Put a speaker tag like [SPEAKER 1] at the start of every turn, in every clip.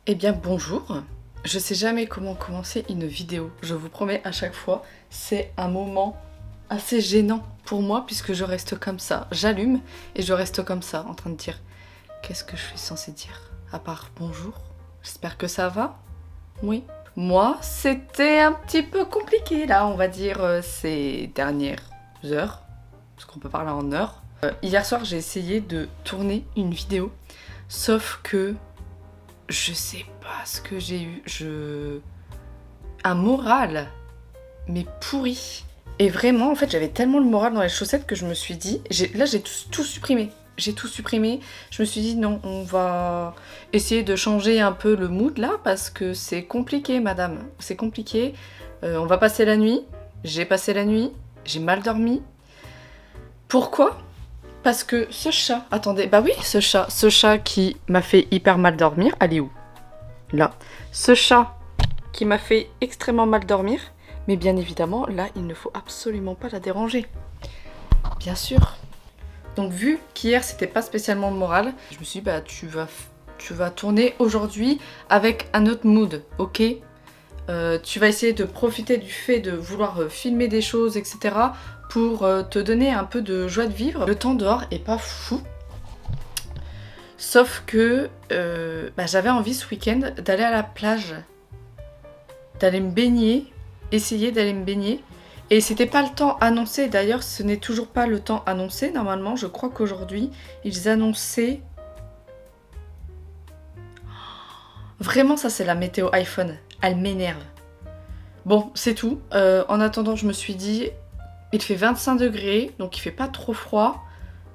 [SPEAKER 1] Eh bien bonjour, je sais jamais comment commencer une vidéo, je vous promets à chaque fois, c'est un moment assez gênant pour moi puisque je reste comme ça, j'allume et je reste comme ça en train de dire qu'est-ce que je suis censée dire à part bonjour, j'espère que ça va, oui. Moi c'était un petit peu compliqué là on va dire ces dernières heures, parce qu'on peut parler en heures. Hier soir j'ai essayé de tourner une vidéo, sauf que je sais pas ce que j'ai eu, un moral, mais pourri. Et vraiment, en fait, j'avais tellement le moral dans les chaussettes que je me suis dit... Là, j'ai tout supprimé. J'ai tout supprimé. Je me suis dit, non, on va essayer de changer un peu le mood, là, parce que c'est compliqué, madame. C'est compliqué. On va passer la nuit. J'ai passé la nuit. J'ai mal dormi. Pourquoi ? Parce que ce chat, attendez, bah oui, ce chat qui m'a fait hyper mal dormir, elle est où ? Là. Ce chat qui m'a fait extrêmement mal dormir, mais bien évidemment, là, il ne faut absolument pas la déranger. Bien sûr. Donc vu qu'hier, c'était pas spécialement le moral, je me suis dit, bah tu vas tourner aujourd'hui avec un autre mood, ok ? Tu vas essayer de profiter du fait de vouloir filmer des choses, etc. pour te donner un peu de joie de vivre. Le temps dehors est pas fou. Sauf que j'avais envie ce week-end d'aller à la plage. D'aller me baigner. Essayer d'aller me baigner. Et c'était pas le temps annoncé. D'ailleurs, ce n'est toujours pas le temps annoncé. Normalement, je crois qu'aujourd'hui, ils annonçaient... Vraiment, ça c'est la météo iPhone. Elle m'énerve. Bon, c'est tout. En attendant, je me suis dit, il fait 25 degrés, donc il fait pas trop froid.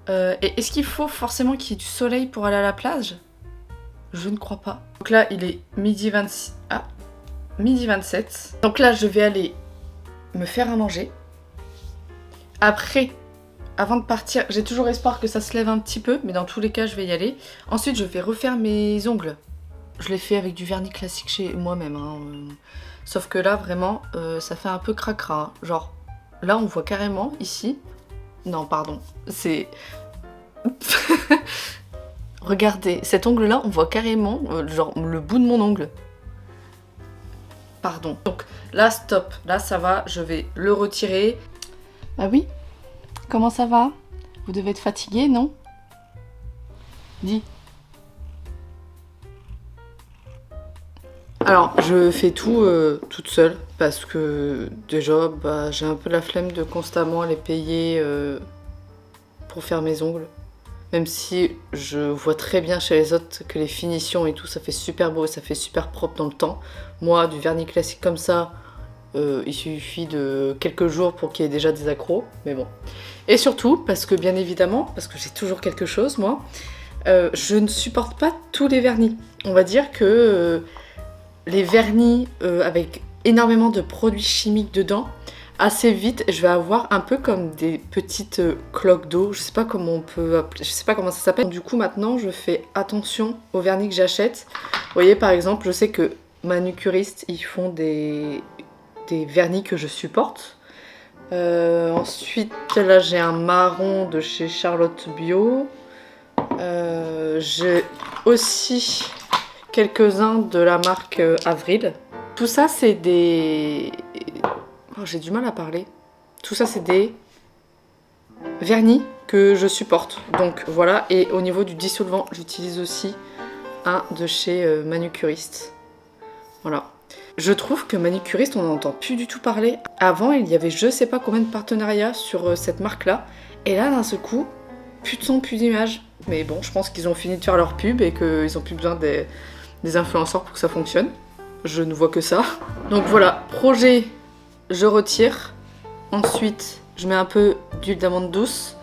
[SPEAKER 1] Et est-ce qu'il faut forcément qu'il y ait du soleil pour aller à la plage ? Je ne crois pas. Donc là, il est midi 26... Ah, midi 27. Donc là, je vais aller me faire à manger. Après, avant de partir, j'ai toujours espoir que ça se lève un petit peu, mais dans tous les cas, je vais y aller. Ensuite, je vais refaire mes ongles. Je l'ai fait avec du vernis classique chez moi-même. Sauf que là, vraiment, ça fait un peu cracra. Hein. Genre, là, on voit carrément, ici... Non, pardon. C'est... Regardez, cet ongle-là, on voit carrément, genre, le bout de mon ongle. Pardon. Donc, là, stop. Là, ça va, je vais le retirer. Ah oui ? Comment ça va ? Vous devez être fatigué, non ? Dis. Alors, je fais tout toute seule parce que déjà, j'ai un peu la flemme de constamment aller payer pour faire mes ongles. Même si je vois très bien chez les autres que les finitions et tout, ça fait super beau et ça fait super propre dans le temps. Moi, du vernis classique comme ça, il suffit de quelques jours pour qu'il y ait déjà des accros, mais bon. Et surtout, parce que bien évidemment, parce que j'ai toujours quelque chose, moi, je ne supporte pas tous les vernis. On va dire que les vernis avec énormément de produits chimiques dedans, assez vite, je vais avoir un peu comme des petites cloques d'eau. Je sais pas comment on peut appeler, je sais pas comment ça s'appelle. Du coup, maintenant, je fais attention aux vernis que j'achète. Vous voyez, par exemple, je sais que manucuristes, ils font des vernis que je supporte. Ensuite, là, j'ai un marron de chez Charlotte Bio. J'ai aussi quelques-uns de la marque Avril. Tout ça, c'est des... Oh, j'ai du mal à parler. Tout ça, c'est des vernis que je supporte. Donc voilà, et au niveau du dissolvant, j'utilise aussi un de chez Manucuriste. Voilà. Je trouve que Manucuriste, on n'entend plus du tout parler. Avant, il y avait je sais pas combien de partenariats sur cette marque-là. Et là, d'un seul coup, plus de son, plus d'image. Mais bon, je pense qu'ils ont fini de faire leur pub et qu'ils ont plus besoin des influenceurs pour que ça fonctionne. Je ne vois que ça. Donc voilà, projet, je retire. Ensuite, je mets un peu d'huile d'amande douce.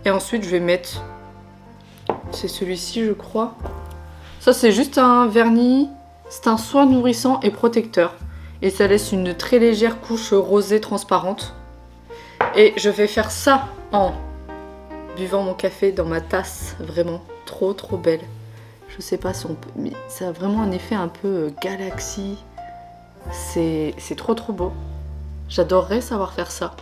[SPEAKER 1] Et ensuite, je vais mettre... C'est celui-ci, je crois. Ça, c'est juste un vernis. C'est un soin nourrissant et protecteur. Et ça laisse une très légère couche rosée transparente. Et je vais faire ça en buvant mon café dans ma tasse. Vraiment trop trop belle. Je sais pas si on peut... Mais ça a vraiment un effet un peu galaxie. C'est trop trop beau. J'adorerais savoir faire ça.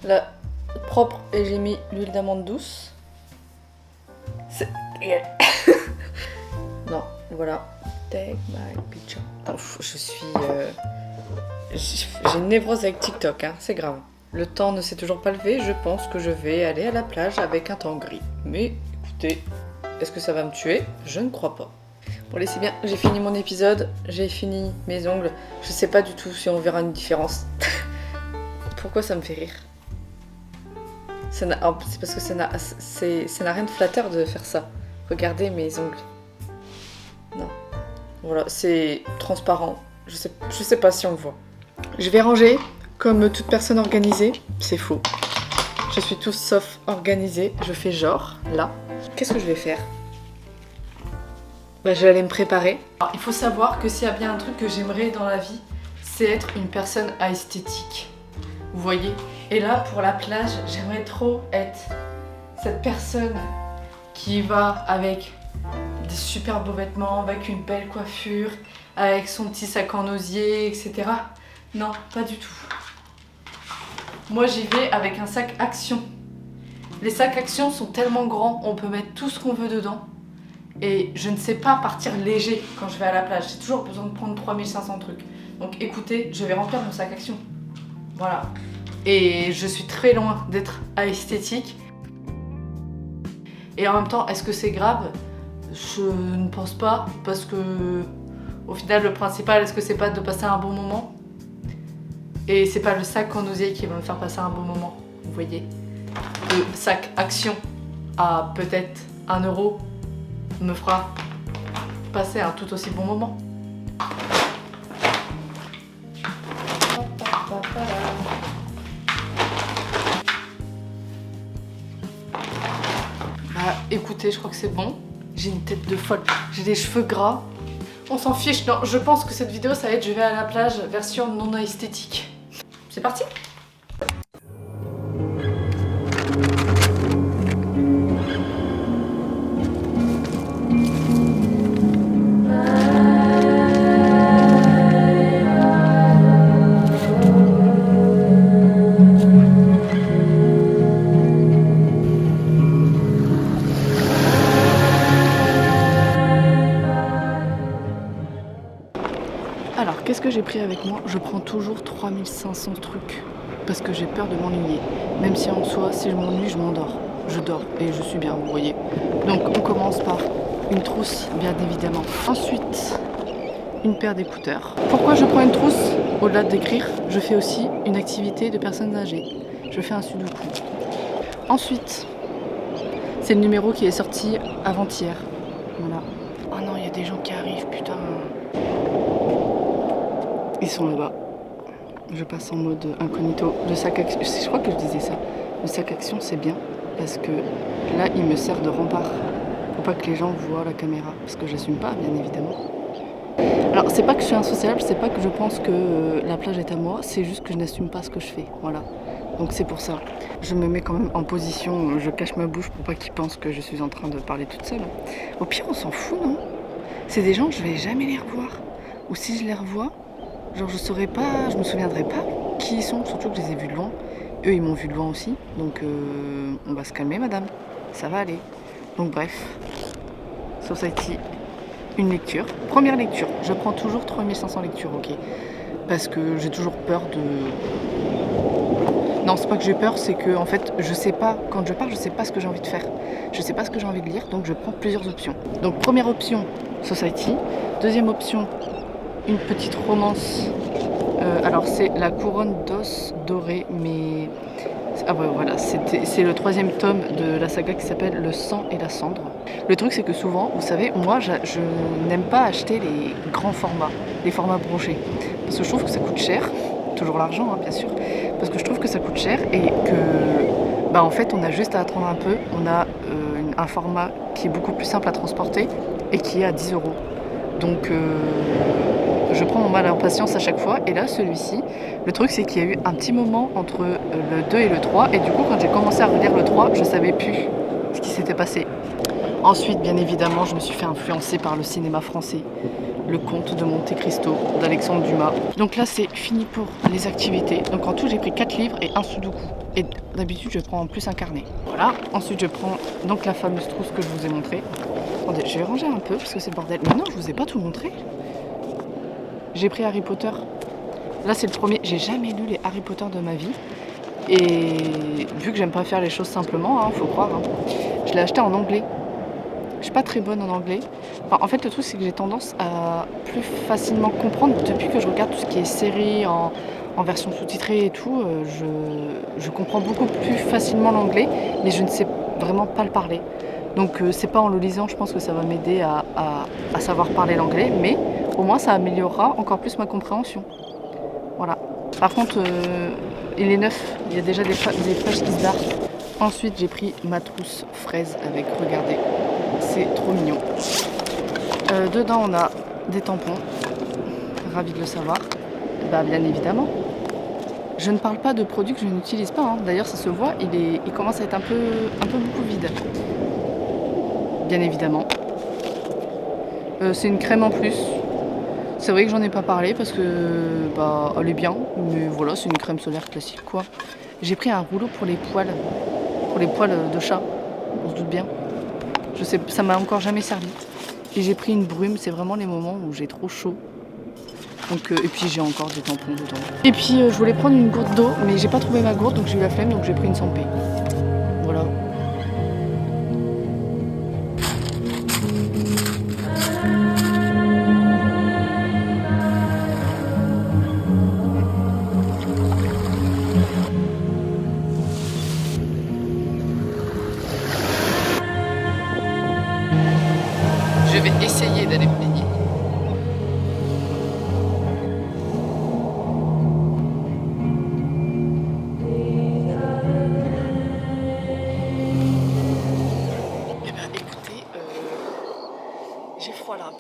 [SPEAKER 1] Là, propre, et j'ai mis l'huile d'amande douce. Non, voilà. Take my picture. Je suis... J'ai une névrose avec TikTok, hein, c'est grave. Le temps ne s'est toujours pas levé, je pense que je vais aller à la plage avec un temps gris. Mais écoutez, est-ce que ça va me tuer? Je ne crois pas. Bon allez, c'est bien, j'ai fini mon épisode, j'ai fini mes ongles. Je sais pas du tout si on verra une différence. Pourquoi ça me fait rire? C'est parce que ça n'a rien de flatteur de faire ça. Regardez mes ongles. Non. Voilà, c'est transparent. Je sais pas si on le voit. Je vais ranger comme toute personne organisée. C'est faux. Je suis tout sauf organisée. Je fais genre, là. Qu'est-ce que je vais faire? Bah, je vais aller me préparer. Alors, il faut savoir que s'il y a bien un truc que j'aimerais dans la vie, c'est être une personne esthétique. Vous voyez? Et là, pour la plage, j'aimerais trop être cette personne qui va avec des super beaux vêtements, avec une belle coiffure, avec son petit sac en osier, etc. Non, pas du tout. Moi, j'y vais avec un sac Action. Les sacs Action sont tellement grands, on peut mettre tout ce qu'on veut dedans. Et je ne sais pas partir léger quand je vais à la plage. J'ai toujours besoin de prendre 3500 trucs. Donc écoutez, je vais remplir mon sac Action. Voilà. Et je suis très loin d'être esthétique. Et en même temps, est-ce que c'est grave? Je ne pense pas, parce que au final, le principal, est-ce que c'est pas de passer un bon moment? Et c'est pas le sac en osier qui va me faire passer un bon moment, vous voyez. Le sac Action à peut-être 1 € me fera passer un tout aussi bon moment. Bah écoutez, je crois que c'est bon. J'ai une tête de folle, j'ai des cheveux gras. On s'en fiche, non, je pense que cette vidéo ça va être je vais à la plage version non esthétique. C'est parti? Alors, qu'est-ce que j'ai pris avec moi? Je prends toujours 3500 trucs parce que j'ai peur de m'ennuyer. Même si en soi, si je m'ennuie, je m'endors. Je dors et je suis bien, vous voyez. Donc, on commence par une trousse, bien évidemment. Ensuite, une paire d'écouteurs. Pourquoi je prends une trousse? Au-delà d'écrire, je fais aussi une activité de personnes âgées. Je fais un sudoku. Ensuite, c'est le numéro qui est sorti avant-hier. Voilà. Oh non, il y a des gens qui arrivent, putain. Ils sont là-bas. Je passe en mode incognito. Le sac Action, je crois que je disais ça. Le sac Action, c'est bien parce que là, il me sert de rempart. Faut pas que les gens voient la caméra parce que j'assume pas, bien évidemment. Alors, c'est pas que je suis insociable, c'est pas que je pense que la plage est à moi, c'est juste que je n'assume pas ce que je fais. Voilà. Donc c'est pour ça. Je me mets quand même en position, je cache ma bouche pour pas qu'ils pensent que je suis en train de parler toute seule. Au pire, on s'en fout, non? C'est des gens, je vais jamais les revoir. Ou si je les revois, genre je saurais pas, je me souviendrai pas qui ils sont, surtout que je les ai vus de loin. Eux ils m'ont vu de loin aussi, donc on va se calmer madame, ça va aller. Donc bref, Society, une lecture. Première lecture, je prends toujours 3500 lectures, ok. Parce que j'ai toujours peur de... Non, c'est pas que j'ai peur, c'est que en fait je sais pas, quand je pars je sais pas ce que j'ai envie de faire. Je sais pas ce que j'ai envie de lire, donc je prends plusieurs options. Donc première option, Society. Deuxième option, une petite romance. Alors c'est La Couronne d'os doré, mais... Ah ouais, voilà, c'est le 3e tome de la saga qui s'appelle Le sang et la cendre. Le truc c'est que souvent, vous savez, moi je n'aime pas acheter les grands formats, les formats brochés. Parce que je trouve que ça coûte cher, toujours l'argent hein, bien sûr, parce que je trouve que ça coûte cher et que... Bah en fait on a juste à attendre un peu, on a un format qui est beaucoup plus simple à transporter et qui est à 10 €. Donc je prends mon mal en patience à chaque fois. Et là, celui-ci, le truc c'est qu'il y a eu un petit moment entre le 2 et le 3. Et du coup, quand j'ai commencé à relire le 3, je savais plus ce qui s'était passé. Ensuite, bien évidemment, je me suis fait influencer par le cinéma français, Le Comte de Monte Cristo d'Alexandre Dumas. Donc là, c'est fini pour les activités. Donc en tout, j'ai pris 4 livres et un sudoku. Et d'habitude, je prends en plus un carnet. Voilà. Ensuite, je prends donc la fameuse trousse que je vous ai montrée. Attendez, je vais ranger un peu parce que c'est le bordel. Mais non, je vous ai pas tout montré. J'ai pris Harry Potter. Là, c'est le premier. J'ai jamais lu les Harry Potter de ma vie. Et vu que j'aime pas faire les choses simplement, hein, faut croire, hein, je l'ai acheté en anglais. Je suis pas très bonne en anglais. Enfin, en fait, le truc, c'est que j'ai tendance à plus facilement comprendre depuis que je regarde tout ce qui est série en version sous-titrée et tout. Je comprends beaucoup plus facilement l'anglais, mais je ne sais vraiment pas le parler. Donc, c'est pas en le lisant, je pense que ça va m'aider à savoir parler l'anglais, mais au moins, ça améliorera encore plus ma compréhension. Voilà. Par contre, il est neuf, il y a déjà des pages qui se barrent. Ensuite, j'ai pris ma trousse fraise avec, regardez, c'est trop mignon. Dedans, on a des tampons, ravi de le savoir. Bah, bien évidemment. Je ne parle pas de produits que je n'utilise pas, hein. D'ailleurs, ça se voit, il commence à être un peu beaucoup vide. Bien évidemment. C'est une crème en plus. C'est vrai que j'en ai pas parlé parce que bah elle est bien, mais voilà, c'est une crème solaire classique quoi. J'ai pris un rouleau pour les poils de chat, on se doute bien. Je sais, ça m'a encore jamais servi. Et j'ai pris une brume, c'est vraiment les moments où j'ai trop chaud. Donc, et puis j'ai encore des tampons dedans. Et puis je voulais prendre une gourde d'eau, mais j'ai pas trouvé ma gourde, donc j'ai eu la flemme, donc j'ai pris une Sanpé. Voilà. Je vais essayer d'aller me baigner. Eh ben écoutez, j'ai froid là.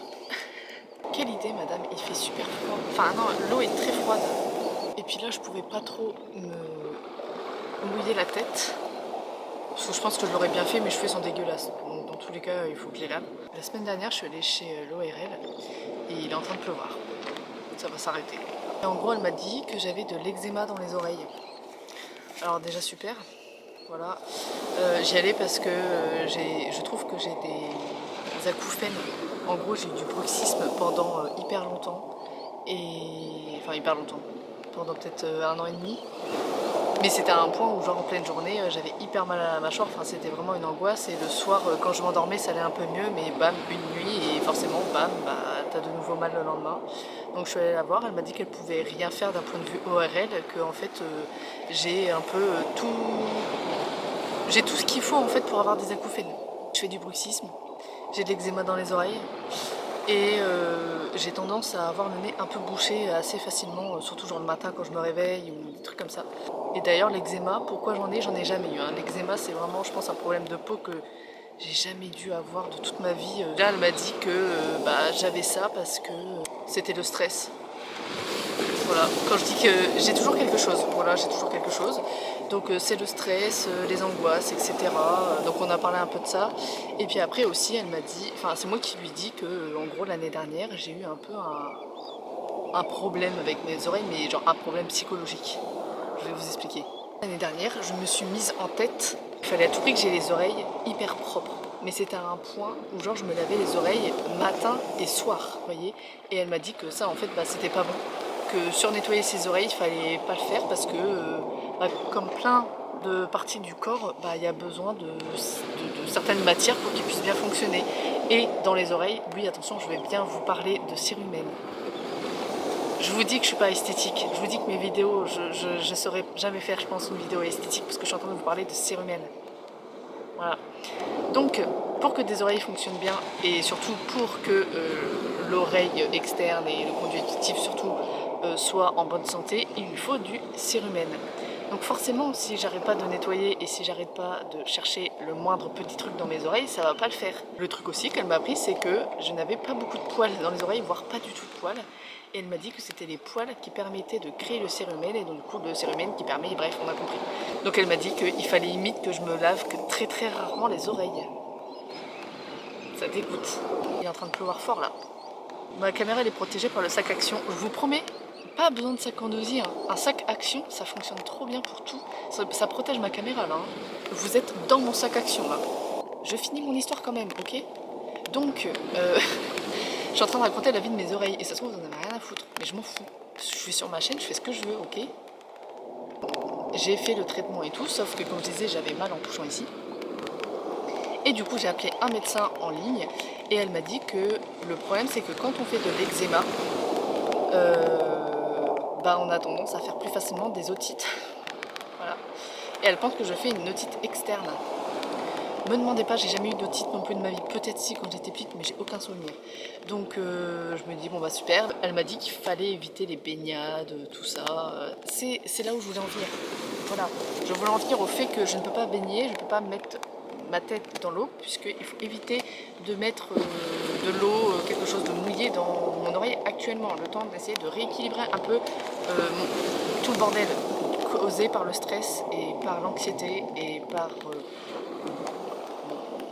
[SPEAKER 1] Quelle idée madame, il fait super froid. Enfin non, l'eau est très froide. Et puis là je pouvais pas trop me mouiller la tête. Parce que je pense que je l'aurais bien fait, mes cheveux sont dégueulasses. Donc, dans tous les cas, il faut que je les lave. La semaine dernière, je suis allée chez l'ORL et il est en train de pleuvoir. Ça va s'arrêter. Et en gros, elle m'a dit que j'avais de l'eczéma dans les oreilles. Alors déjà super, voilà. J'y allais parce que je trouve que j'ai des acouphènes. En gros, j'ai eu du bruxisme pendant hyper longtemps. Enfin, hyper longtemps. Pendant peut-être 1 an et demi. Mais c'était à un point où genre en pleine journée j'avais hyper mal à la mâchoire, enfin c'était vraiment une angoisse et le soir quand je m'endormais ça allait un peu mieux mais bam une nuit et forcément bam bah t'as de nouveau mal le lendemain. Donc je suis allée la voir, elle m'a dit qu'elle pouvait rien faire d'un point de vue ORL, que en fait j'ai un peu j'ai tout ce qu'il faut en fait pour avoir des acouphènes. Je fais du bruxisme, j'ai de l'eczéma dans les oreilles. Et j'ai tendance à avoir le nez un peu bouché assez facilement, surtout genre le matin quand je me réveille ou des trucs comme ça. Et d'ailleurs l'eczéma, pourquoi j'en ai jamais eu. Hein. L'eczéma c'est vraiment je pense un problème de peau que j'ai jamais dû avoir de toute ma vie. Là elle m'a dit que bah, j'avais ça parce que c'était le stress. Voilà, quand je dis que j'ai toujours quelque chose, voilà, j'ai toujours quelque chose. Donc c'est le stress, les angoisses, etc. Donc on a parlé un peu de ça. Et puis après aussi, elle m'a dit, enfin c'est moi qui lui dis que en gros l'année dernière, j'ai eu un peu un problème avec mes oreilles, mais genre un problème psychologique. Je vais vous expliquer. L'année dernière, je me suis mise en tête qu'il fallait à tout prix que j'ai les oreilles hyper propres. Mais c'était à un point où genre je me lavais les oreilles matin et soir, vous voyez. Et elle m'a dit que ça en fait bah, c'était pas bon. Que surnettoyer ses oreilles, il fallait pas le faire parce que bah, comme plein de parties du corps, bah, y a besoin de certaines matières pour qu'ils puissent bien fonctionner. Et dans les oreilles, oui attention, je vais bien vous parler de cérumen. Je vous dis que je suis pas esthétique, je vous dis que mes vidéos, je saurais jamais faire je pense une vidéo esthétique parce que je suis en train de vous parler de cérumen. Voilà. Donc pour que des oreilles fonctionnent bien et surtout pour que l'oreille externe et le conduit auditif surtout soit en bonne santé, il lui faut du cérumen. Donc forcément si j'arrête pas de nettoyer et si j'arrête pas de chercher le moindre petit truc dans mes oreilles, ça va pas le faire. Le truc aussi qu'elle m'a appris c'est que je n'avais pas beaucoup de poils dans les oreilles, voire pas du tout de poils. Et elle m'a dit que c'était les poils qui permettaient de créer le cérumen et donc du coup le cérumen qui permet, bref on a compris. Donc elle m'a dit qu'il fallait limite que je me lave que très très rarement les oreilles. Ça dégoûte. Il est en train de pleuvoir fort là. Ma caméra elle est protégée par le sac Action. Je vous promets, pas besoin de sac en osier. Hein. Un sac Action, ça fonctionne trop bien pour tout. Ça protège ma caméra là. Hein. Vous êtes dans mon sac Action là. Je finis mon histoire quand même, ok? Donc, je suis en train de raconter la vie de mes oreilles. Et ça se trouve, vous en avez rien à foutre. Mais je m'en fous. Je suis sur ma chaîne, je fais ce que je veux, ok? J'ai fait le traitement et tout, sauf que comme je disais, j'avais mal en touchant ici. Et du coup, j'ai appelé un médecin en ligne et elle m'a dit que le problème, c'est que quand on fait de l'eczéma, on a tendance à faire plus facilement des otites. Voilà. Et elle pense que je fais une otite externe. Me demandez pas, j'ai jamais eu d'otite non plus de ma vie. Peut-être si quand j'étais petite, mais j'ai aucun souvenir. Donc je me dis bon bah super. Elle m'a dit qu'il fallait éviter les baignades, tout ça. C'est là où je voulais en venir. Voilà. Je voulais en venir au fait que je ne peux pas baigner, je ne peux pas mettre ma tête dans l'eau, puisqu'il faut éviter de mettre de l'eau, quelque chose de mouillé dans mon oreille actuellement. Le temps d'essayer de rééquilibrer un peu tout le bordel causé par le stress et par l'anxiété et par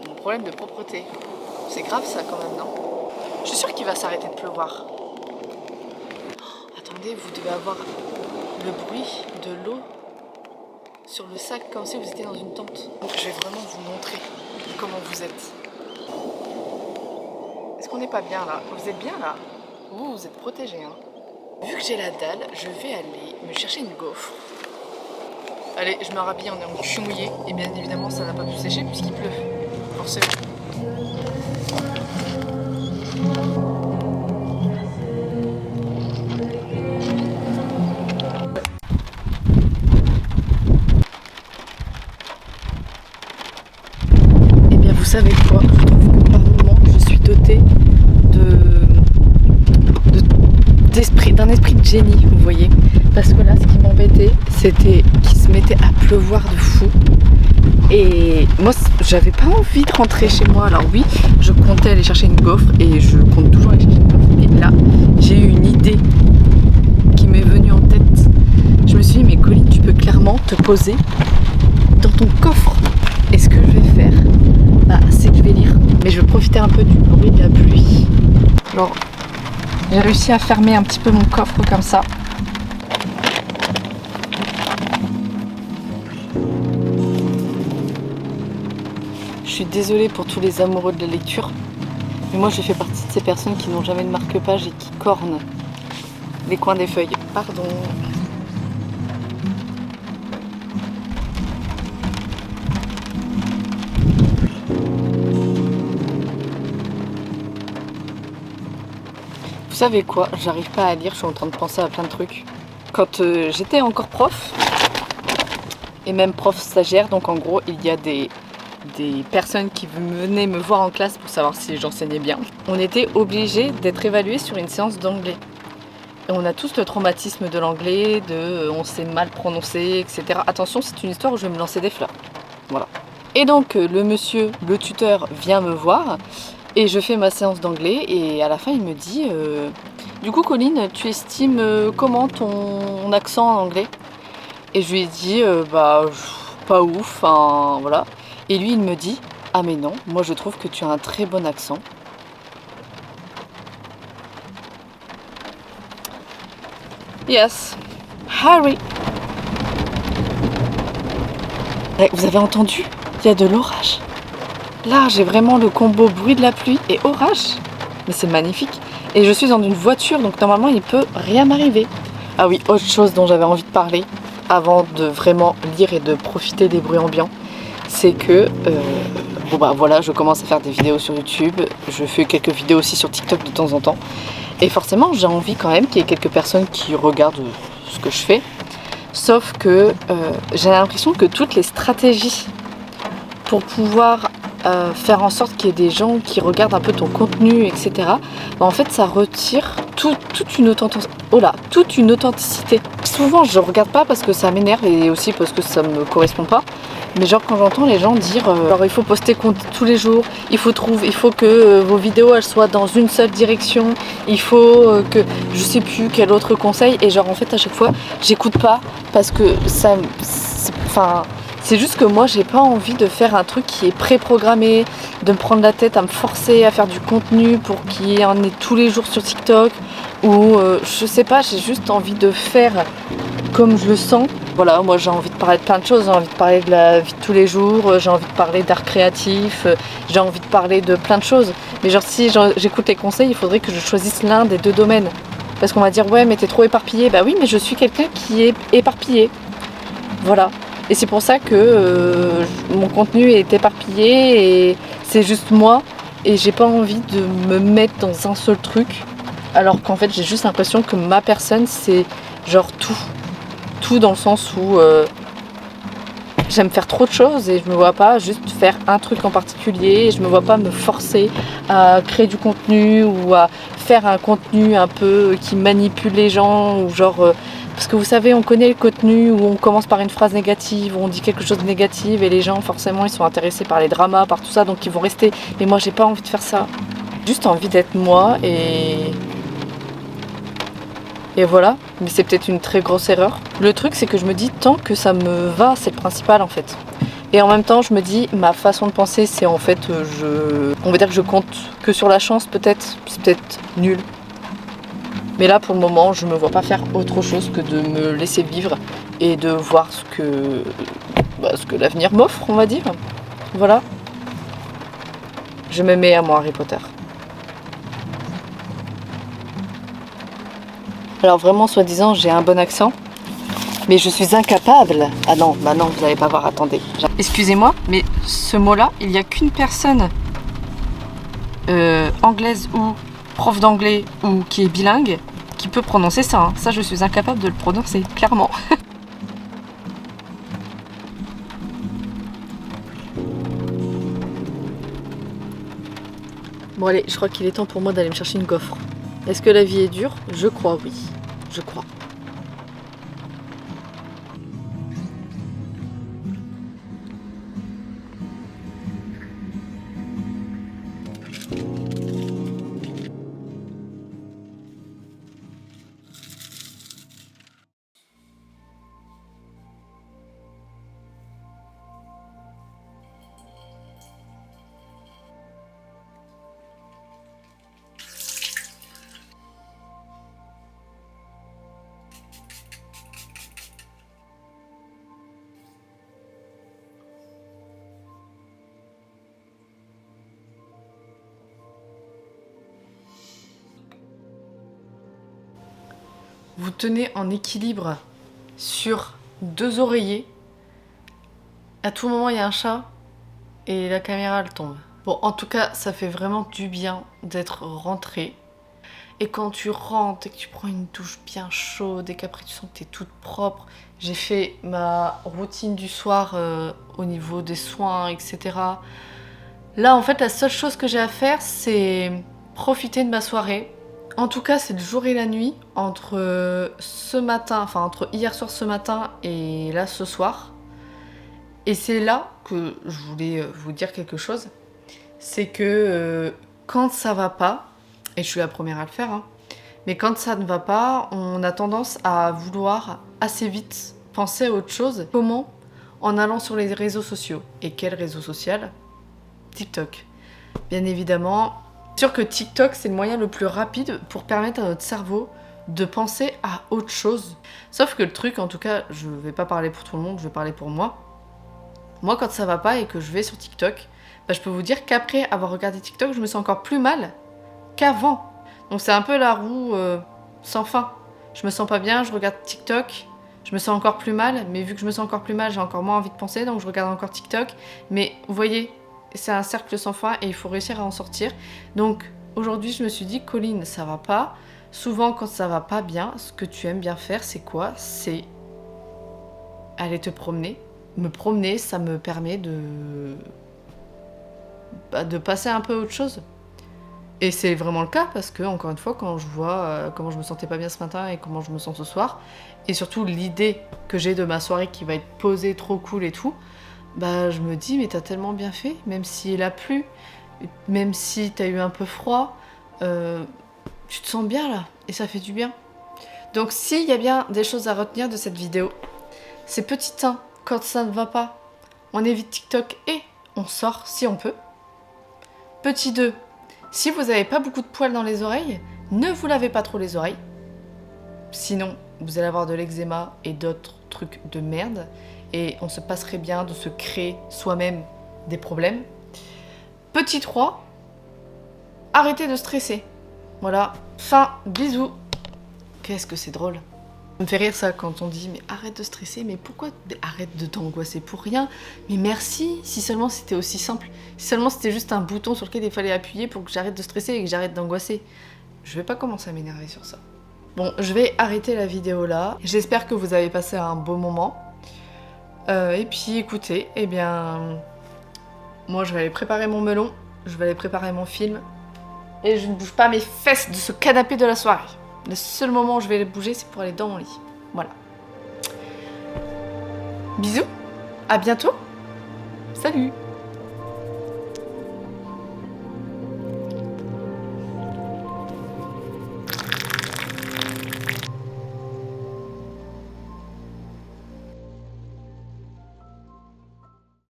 [SPEAKER 1] mon problème de propreté. C'est grave ça quand même, non? Je suis sûre qu'il va s'arrêter de pleuvoir. Oh, attendez, vous devez avoir le bruit de l'eau sur le sac comme si vous étiez dans une tente. Donc je vais vraiment vous montrer comment vous êtes. Est-ce qu'on n'est pas bien là? Vous êtes bien là? Vous êtes protégés, hein. Vu que j'ai la dalle, je vais aller me chercher une gaufre. Allez, je me rhabille, on est en cul mouillé. Et bien évidemment, ça n'a pas pu sécher puisqu'il pleut. Forcément. Et bien, vous savez quoi? Je trouve que par moment, je suis dotée d'un esprit de génie, vous voyez. Parce que là, ce qui m'embêtait, c'était qu'il se mettait à pleuvoir de fou. Et moi, j'avais pas envie de rentrer chez moi. Alors oui, je comptais aller chercher une gaufre et je compte toujours aller chercher une gaufre. Mais là, j'ai eu une idée qui m'est venue en tête. Je me suis dit, mais Colline, tu peux clairement te poser dans ton coffre. Et ce que je vais faire, c'est que je vais lire. Mais je vais profiter un peu du bruit de la pluie. Alors, j'ai réussi à fermer un petit peu mon coffre comme ça. Je suis désolée pour tous les amoureux de la lecture, mais moi je fais partie de ces personnes qui n'ont jamais de marque-page et qui cornent les coins des feuilles. Pardon. Vous savez quoi? J'arrive pas à lire, je suis en train de penser à plein de trucs. Quand j'étais encore prof, et même prof stagiaire, donc en gros il y a des personnes qui venaient me voir en classe pour savoir si j'enseignais bien. On était obligés d'être évalués sur une séance d'anglais. Et on a tous le traumatisme de l'anglais, on s'est mal prononcé, etc. Attention, c'est une histoire où je vais me lancer des fleurs. Voilà. Et donc le monsieur, le tuteur, vient me voir et je fais ma séance d'anglais et à la fin il me dit du coup Colline, tu estimes comment ton accent en anglais? Et je lui ai dit pas ouf, enfin voilà. Et lui il me dit ah mais non, moi je trouve que tu as un très bon accent. Yes, Harry. Vous avez entendu? Il y a de l'orage. Là j'ai vraiment le combo bruit de la pluie et orage. Mais c'est magnifique. Et je suis dans une voiture donc normalement il peut rien m'arriver. Ah oui, autre chose dont j'avais envie de parler avant de vraiment lire et de profiter des bruits ambiants, c'est que voilà, je commence à faire des vidéos sur YouTube, je fais quelques vidéos aussi sur TikTok de temps en temps, et forcément j'ai envie quand même qu'il y ait quelques personnes qui regardent ce que je fais, sauf que j'ai l'impression que toutes les stratégies pour pouvoir faire en sorte qu'il y ait des gens qui regardent un peu ton contenu, etc., en fait ça retire toute une authenticité. Souvent je regarde pas parce que ça m'énerve et aussi parce que ça me correspond pas. Mais genre quand j'entends les gens dire alors il faut poster tous les jours, il faut que vos vidéos elles soient dans une seule direction, il faut que je sais plus quel autre conseil, et genre en fait à chaque fois j'écoute pas parce que ça C'est juste que moi j'ai pas envie de faire un truc qui est préprogrammé, de me prendre la tête à me forcer à faire du contenu pour qu'il y en ait tous les jours sur TikTok, ou je sais pas, j'ai juste envie de faire comme je le sens. Voilà, moi j'ai envie de parler de plein de choses, j'ai envie de parler de la vie de tous les jours, j'ai envie de parler d'art créatif, j'ai envie de parler de plein de choses. Mais genre si j'écoute les conseils, il faudrait que je choisisse l'un des deux domaines. Parce qu'on va dire ouais mais t'es trop éparpillé. Bah oui mais je suis quelqu'un qui est éparpillé. Voilà. Et c'est pour ça que mon contenu est éparpillé et c'est juste moi. Et j'ai pas envie de me mettre dans un seul truc. Alors qu'en fait j'ai juste l'impression que ma personne c'est genre tout. Tout dans le sens où j'aime faire trop de choses et je me vois pas juste faire un truc en particulier. Et je me vois pas me forcer à créer du contenu ou à faire un contenu un peu qui manipule les gens ou genre parce que vous savez on connaît le contenu où on commence par une phrase négative, où on dit quelque chose de négatif et les gens forcément ils sont intéressés par les dramas, par tout ça donc ils vont rester. Mais moi j'ai pas envie de faire ça. J'ai juste envie d'être moi et voilà, mais c'est peut-être une très grosse erreur. Le truc c'est que je me dis tant que ça me va, c'est le principal en fait. Et en même temps je me dis ma façon de penser c'est en fait on va dire que je compte que sur la chance peut-être, c'est peut-être nul. Mais là pour le moment je me vois pas faire autre chose que de me laisser vivre et de voir ce que l'avenir m'offre on va dire. Voilà. Je me mets à moi Harry Potter. Alors vraiment, soi-disant, j'ai un bon accent, mais je suis incapable. Ah non, bah non, vous n'allez pas voir, attendez. Excusez-moi, mais ce mot-là, il n'y a qu'une personne anglaise ou prof d'anglais ou qui est bilingue qui peut prononcer ça. Hein. Ça, je suis incapable de le prononcer, clairement. Bon allez, je crois qu'il est temps pour moi d'aller me chercher une gaufre. Est-ce que la vie est dure? Je crois oui. Je crois. Vous tenez en équilibre sur 2 oreillers. À tout moment, il y a un chat et la caméra, elle tombe. Bon, en tout cas, ça fait vraiment du bien d'être rentrée. Et quand tu rentres et que tu prends une douche bien chaude et qu'après tu sens que tu es toute propre. J'ai fait ma routine du soir au niveau des soins, etc. Là, en fait, la seule chose que j'ai à faire, c'est profiter de ma soirée. En tout cas, c'est le jour et la nuit entre ce matin, enfin entre hier soir ce matin et là ce soir. Et c'est là que je voulais vous dire quelque chose. C'est que quand ça va pas, et je suis la première à le faire, hein, mais quand ça ne va pas, on a tendance à vouloir assez vite penser à autre chose. Comment? En allant sur les réseaux sociaux. Et quel réseau social? TikTok. Bien évidemment, c'est sûr que TikTok c'est le moyen le plus rapide pour permettre à notre cerveau de penser à autre chose. Sauf que le truc, en tout cas, je vais pas parler pour tout le monde, je vais parler pour moi. Moi, quand ça va pas et que je vais sur TikTok, bah, je peux vous dire qu'après avoir regardé TikTok, je me sens encore plus mal qu'avant. Donc c'est un peu la roue sans fin. Je me sens pas bien, je regarde TikTok, je me sens encore plus mal, mais vu que je me sens encore plus mal, j'ai encore moins envie de penser, donc je regarde encore TikTok. Mais vous voyez, c'est un cercle sans fin et il faut réussir à en sortir. Donc aujourd'hui, je me suis dit, Colline, ça va pas. Souvent, quand ça va pas bien, ce que tu aimes bien faire, c'est quoi? C'est aller te promener. Me promener, ça me permet de passer un peu à autre chose. Et c'est vraiment le cas parce que, encore une fois, quand je vois comment je me sentais pas bien ce matin et comment je me sens ce soir, et surtout l'idée que j'ai de ma soirée qui va être posée, trop cool et tout, bah je me dis, mais t'as tellement bien fait, même s'il a plu, même si t'as eu un peu froid, tu te sens bien là, et ça fait du bien. Donc s'il y a bien des choses à retenir de cette vidéo, c'est petit 1, quand ça ne va pas, on évite TikTok et on sort si on peut. Petit 2, si vous n'avez pas beaucoup de poils dans les oreilles, ne vous lavez pas trop les oreilles. Sinon, vous allez avoir de l'eczéma et d'autres trucs de merde. Et on se passerait bien de se créer soi-même des problèmes. Petit 3, arrêtez de stresser. Voilà, fin, bisous. Qu'est-ce que c'est drôle. Ça me fait rire ça quand on dit mais arrête de stresser, mais pourquoi arrête de t'angoisser pour rien? Mais merci, si seulement c'était aussi simple. Si seulement c'était juste un bouton sur lequel il fallait appuyer pour que j'arrête de stresser et que j'arrête d'angoisser. Je vais pas commencer à m'énerver sur ça. Bon, je vais arrêter la vidéo là. J'espère que vous avez passé un beau moment. Et puis écoutez, eh bien... Moi je vais aller préparer mon melon, je vais aller préparer mon film. Et je ne bouge pas mes fesses de ce canapé de la soirée. Le seul moment où je vais les bouger, c'est pour aller dans mon lit. Voilà. Bisous, à bientôt. Salut.